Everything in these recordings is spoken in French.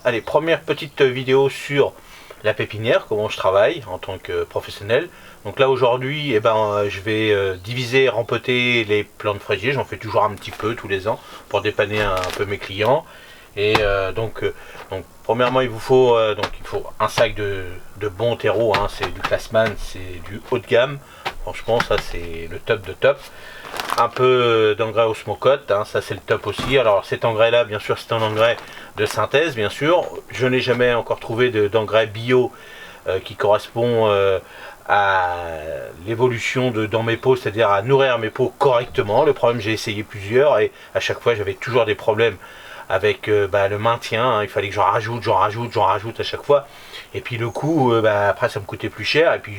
Allez, première petite vidéo sur la pépinière, comment je travaille en tant que professionnel. Donc là aujourd'hui, je vais diviser, rempoter les plants de fraisier. J'en fais toujours un petit peu tous les ans pour dépanner un peu mes clients. Et donc premièrement il faut un sac de bon terreau, hein, c'est du Classman, c'est du haut de gamme. Franchement ça c'est le top de top. Un peu d'engrais osmocote, hein, ça c'est le top aussi. Alors cet engrais là bien sûr c'est un engrais de synthèse bien sûr. Je n'ai jamais encore trouvé d'engrais bio qui correspond à l'évolution dans mes pots, c'est-à-dire à nourrir mes pots correctement. Le problème, j'ai essayé plusieurs et à chaque fois j'avais toujours des problèmes avec le maintien, hein. Il fallait que j'en rajoute à chaque fois. Et puis le coût, après ça me coûtait plus cher. Et puis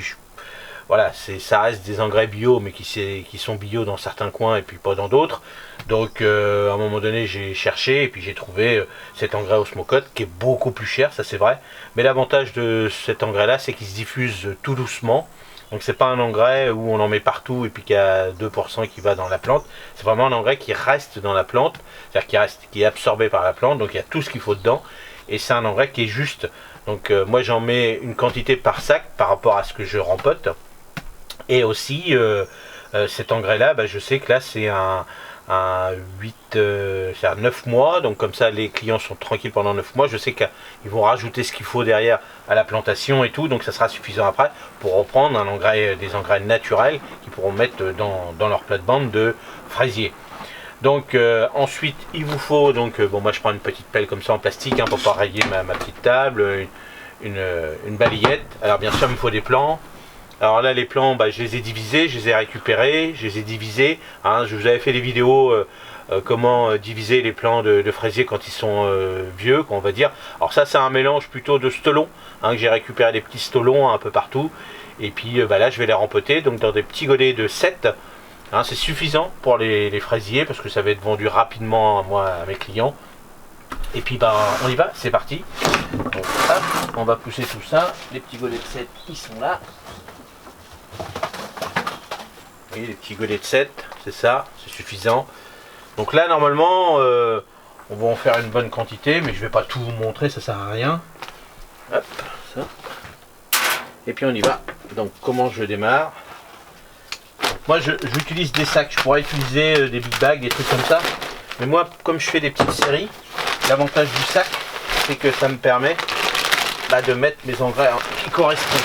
voilà, ça reste des engrais bio, mais qui sont bio dans certains coins et puis pas dans d'autres. Donc à un moment donné j'ai cherché et puis j'ai trouvé cet engrais Osmocote qui est beaucoup plus cher, ça c'est vrai. Mais l'avantage de cet engrais là, c'est qu'il se diffuse tout doucement. Donc c'est pas un engrais où on en met partout et puis qu'il y a 2% qui va dans la plante. C'est vraiment un engrais qui reste dans la plante, c'est-à-dire qui est absorbé par la plante, donc il y a tout ce qu'il faut dedans. Et c'est un engrais qui est juste. Donc moi j'en mets une quantité par sac par rapport à ce que je rempote. Et aussi cet engrais là, je sais que là c'est un 9 mois, donc comme ça les clients sont tranquilles pendant 9 mois. Je sais qu'ils vont rajouter ce qu'il faut derrière à la plantation et tout, donc ça sera suffisant après pour reprendre des engrais naturels qu'ils pourront mettre dans leur plate-bande de fraisier. Donc ensuite il vous faut, moi je prends une petite pelle comme ça en plastique, hein, pour pas rayer ma petite table, une balayette. Alors bien sûr il me faut des plants. Alors là les plants, je les ai divisés, je les ai récupérés, je les ai divisés, hein. Je vous avais fait des vidéos comment diviser les plants de fraisier quand ils sont vieux, on va dire. Alors ça c'est un mélange plutôt de stolons, hein, que j'ai récupéré des petits stolons un peu partout. Et puis là je vais les rempoter donc dans des petits godets de 7. Hein, c'est suffisant pour les fraisiers parce que ça va être vendu rapidement à mes clients. Et puis on y va, c'est parti. Donc hop, on va pousser tout ça. Les petits godets de 7 ils sont là. Vous voyez les petits godets de 7, c'est ça, c'est suffisant. Donc là normalement on va en faire une bonne quantité, mais je vais pas tout vous montrer, ça sert à rien. Hop, ça. Et puis on y va. Donc comment je démarre? Moi j'utilise des sacs, je pourrais utiliser des big bags, des trucs comme ça. Mais moi comme je fais des petites séries, l'avantage du sac c'est que ça me permet de mettre mes engrais qui correspondent.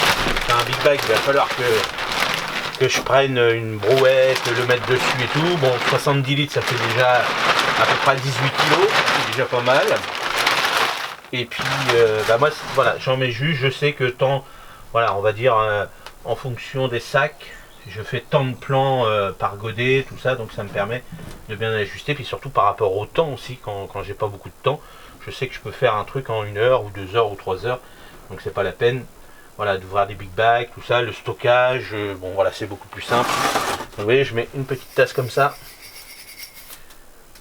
Un big bag, il va falloir que je prenne une brouette, le mettre dessus et tout. Bon, 70 litres ça fait déjà à peu près 18 kg, c'est déjà pas mal. Et puis moi voilà, j'en mets juste, je sais que on va dire en fonction des sacs, je fais tant de plants par godet, tout ça, donc ça me permet de bien ajuster. Puis surtout par rapport au temps aussi, quand j'ai pas beaucoup de temps, je sais que je peux faire un truc en 1 heure ou 2 heures ou 3 heures, donc c'est pas la peine d'ouvrir des big bags, tout ça, le stockage, c'est beaucoup plus simple. Donc, vous voyez, je mets une petite tasse comme ça,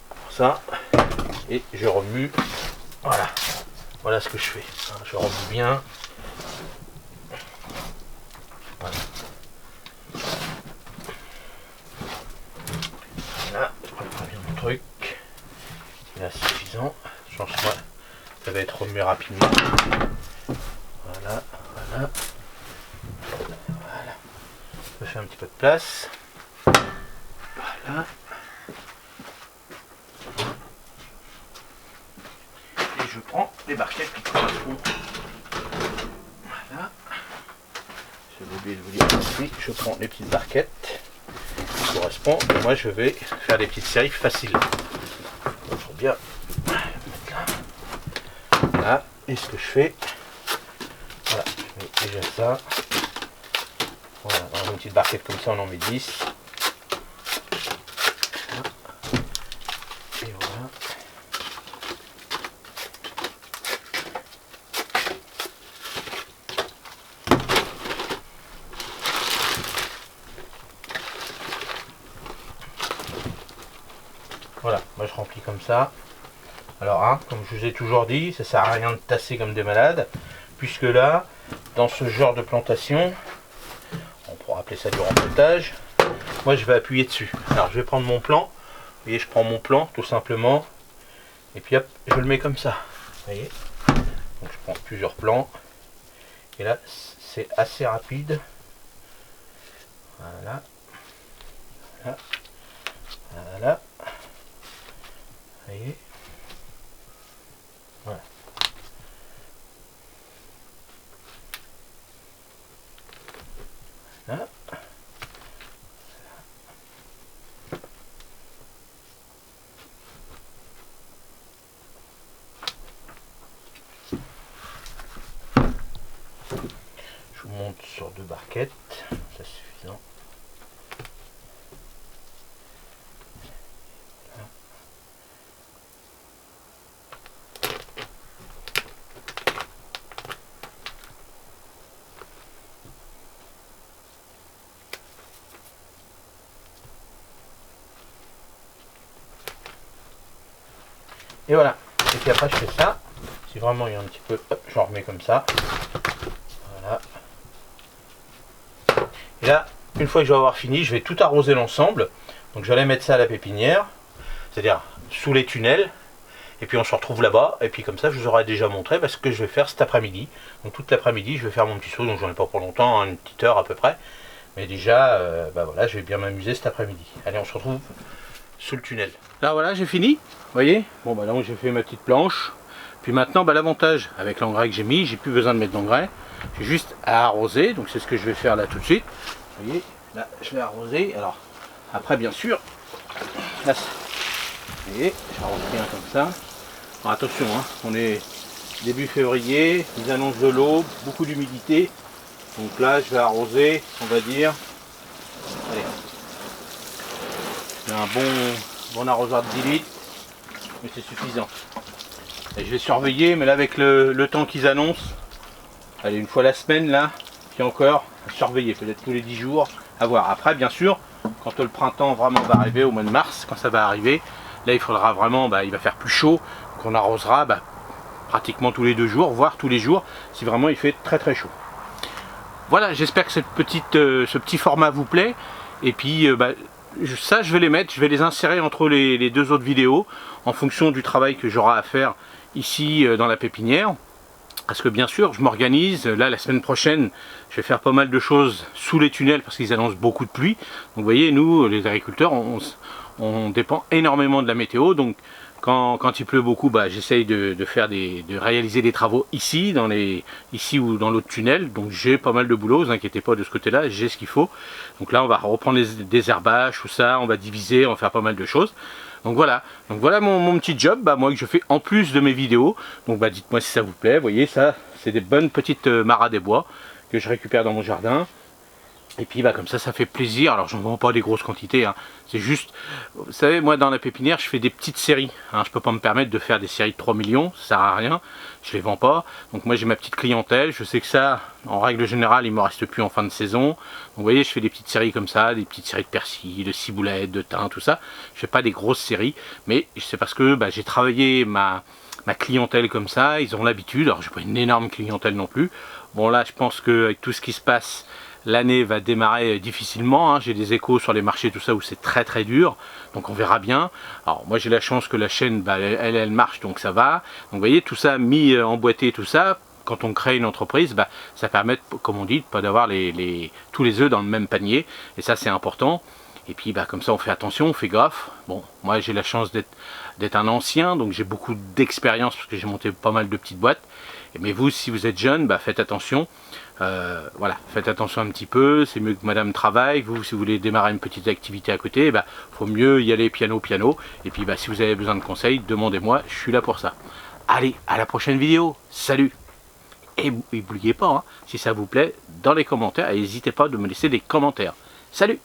pour ça, et je remue, voilà ce que je fais, je remue bien, voilà, je prépare bien mon truc, là c'est suffisant, je pense que ça va être remué rapidement, voilà. Je fais un petit peu de place. Voilà. Et je prends les barquettes qui correspondent. Voilà. J'ai oublié de vous dire aussi, je prends les petites barquettes qui correspondent. Et moi je vais faire des petites séries faciles. Il faut bien mettre là. Voilà. Et ce que je fais, voilà, je mets déjà ça. Voilà, dans une petite barquette comme ça, on en met 10. Et voilà. Voilà, moi je remplis comme ça. Alors comme je vous ai toujours dit, ça sert à rien de tasser comme des malades, puisque là, dans ce genre de plantation, on pourra appeler ça du rempotage, moi je vais appuyer dessus. Alors je vais prendre mon plan, vous voyez, je prends mon plan tout simplement, et puis hop, je le mets comme ça, vous voyez. Donc je prends plusieurs plans. Et là, c'est assez rapide. Voilà. Voilà. Voilà. Vous voyez. Voilà. Voilà. Je vous monte sur 2 barquettes, c'est suffisant. Et voilà. Et puis après je fais ça. Si vraiment il y a un petit peu, hop, je remets comme ça. Voilà. Et là, une fois que je vais avoir fini, je vais tout arroser l'ensemble. Donc je vais aller mettre ça à la pépinière, c'est-à-dire sous les tunnels. Et puis on se retrouve là-bas. Et puis comme ça, je vous aurai déjà montré ce que je vais faire cet après-midi. Donc toute l'après-midi, je vais faire mon petit saut. Donc j'en ai pas pour longtemps, hein, une petite heure à peu près. Mais déjà, voilà, je vais bien m'amuser cet après-midi. Allez, on se retrouve sous le tunnel. Là voilà, j'ai fini. Vous voyez. Bon bah là j'ai fait ma petite planche. Puis maintenant, l'avantage avec l'engrais que j'ai mis, j'ai plus besoin de mettre d'engrais. J'ai juste à arroser. Donc c'est ce que je vais faire là tout de suite. Vous voyez, là je vais arroser. Alors après bien sûr, là, vous voyez, j'arrose bien comme ça. Alors, attention, hein, on est début février, ils annoncent de l'eau, beaucoup d'humidité. Donc là je vais arroser, on va dire. Allez. J'ai un bon arrosoir de 10 litres, mais c'est suffisant. Et je vais surveiller, mais là avec le temps qu'ils annoncent, allez, une fois la semaine là, puis encore, surveiller, peut-être tous les 10 jours, à voir. Après bien sûr, quand le printemps vraiment va arriver, au mois de mars, quand ça va arriver, là il faudra vraiment, il va faire plus chaud, qu'on arrosera pratiquement tous les 2 jours, voire tous les jours, si vraiment il fait très très chaud. Voilà, j'espère que ce petit format vous plaît, et puis ça je vais les mettre, je vais les insérer entre les 2 autres vidéos, en fonction du travail que j'aurai à faire ici dans la pépinière. Parce que bien sûr, je m'organise. Là, la semaine prochaine, je vais faire pas mal de choses sous les tunnels parce qu'ils annoncent beaucoup de pluie. Donc vous voyez, nous, les agriculteurs, on dépend énormément de la météo. Donc quand il pleut beaucoup, j'essaye de réaliser des travaux ici ou dans l'autre tunnel. Donc j'ai pas mal de boulot, ne vous inquiétez pas de ce côté-là, j'ai ce qu'il faut. Donc là, on va reprendre des herbages, tout ça, on va diviser, on va faire pas mal de choses. Donc voilà mon petit job, moi que je fais en plus de mes vidéos. Donc dites-moi si ça vous plaît. Vous voyez, ça, c'est des bonnes petites maras des bois que je récupère dans mon jardin. Et puis comme ça fait plaisir. Alors j'en vends pas des grosses quantités, hein. C'est juste, vous savez, moi dans la pépinière je fais des petites séries, hein. Je peux pas me permettre de faire des séries de 3 millions, ça sert à rien, je les vends pas. Donc moi j'ai ma petite clientèle, je sais que ça, en règle générale, il me reste plus en fin de saison. Donc vous voyez, je fais des petites séries comme ça, des petites séries de persil, de ciboulette, de thym, tout ça. Je fais pas des grosses séries, mais c'est parce que j'ai travaillé ma clientèle comme ça, ils ont l'habitude. Alors j'ai pas une énorme clientèle non plus. Bon là je pense qu'avec tout ce qui se passe, l'année va démarrer difficilement, hein. J'ai des échos sur les marchés, tout ça, où c'est très très dur, donc on verra bien. Alors moi j'ai la chance que la chaîne, elle marche, donc ça va. Donc vous voyez, tout ça mis emboîté, tout ça, quand on crée une entreprise, ça permet, comme on dit, de pas d'avoir tous les œufs dans le même panier, et ça c'est important. Et puis comme ça on fait attention, on fait gaffe. Bon, moi j'ai la chance d'être un ancien, donc j'ai beaucoup d'expérience parce que j'ai monté pas mal de petites boîtes. Mais vous, si vous êtes jeune, faites attention. Voilà, faites attention un petit peu, c'est mieux que madame travaille. Vous, si vous voulez démarrer une petite activité à côté, faut mieux y aller piano. Et puis si vous avez besoin de conseils, demandez-moi, je suis là pour ça. Allez, à la prochaine vidéo, salut. Et n'oubliez pas, hein, si ça vous plaît, dans les commentaires, n'hésitez pas de me laisser des commentaires. Salut.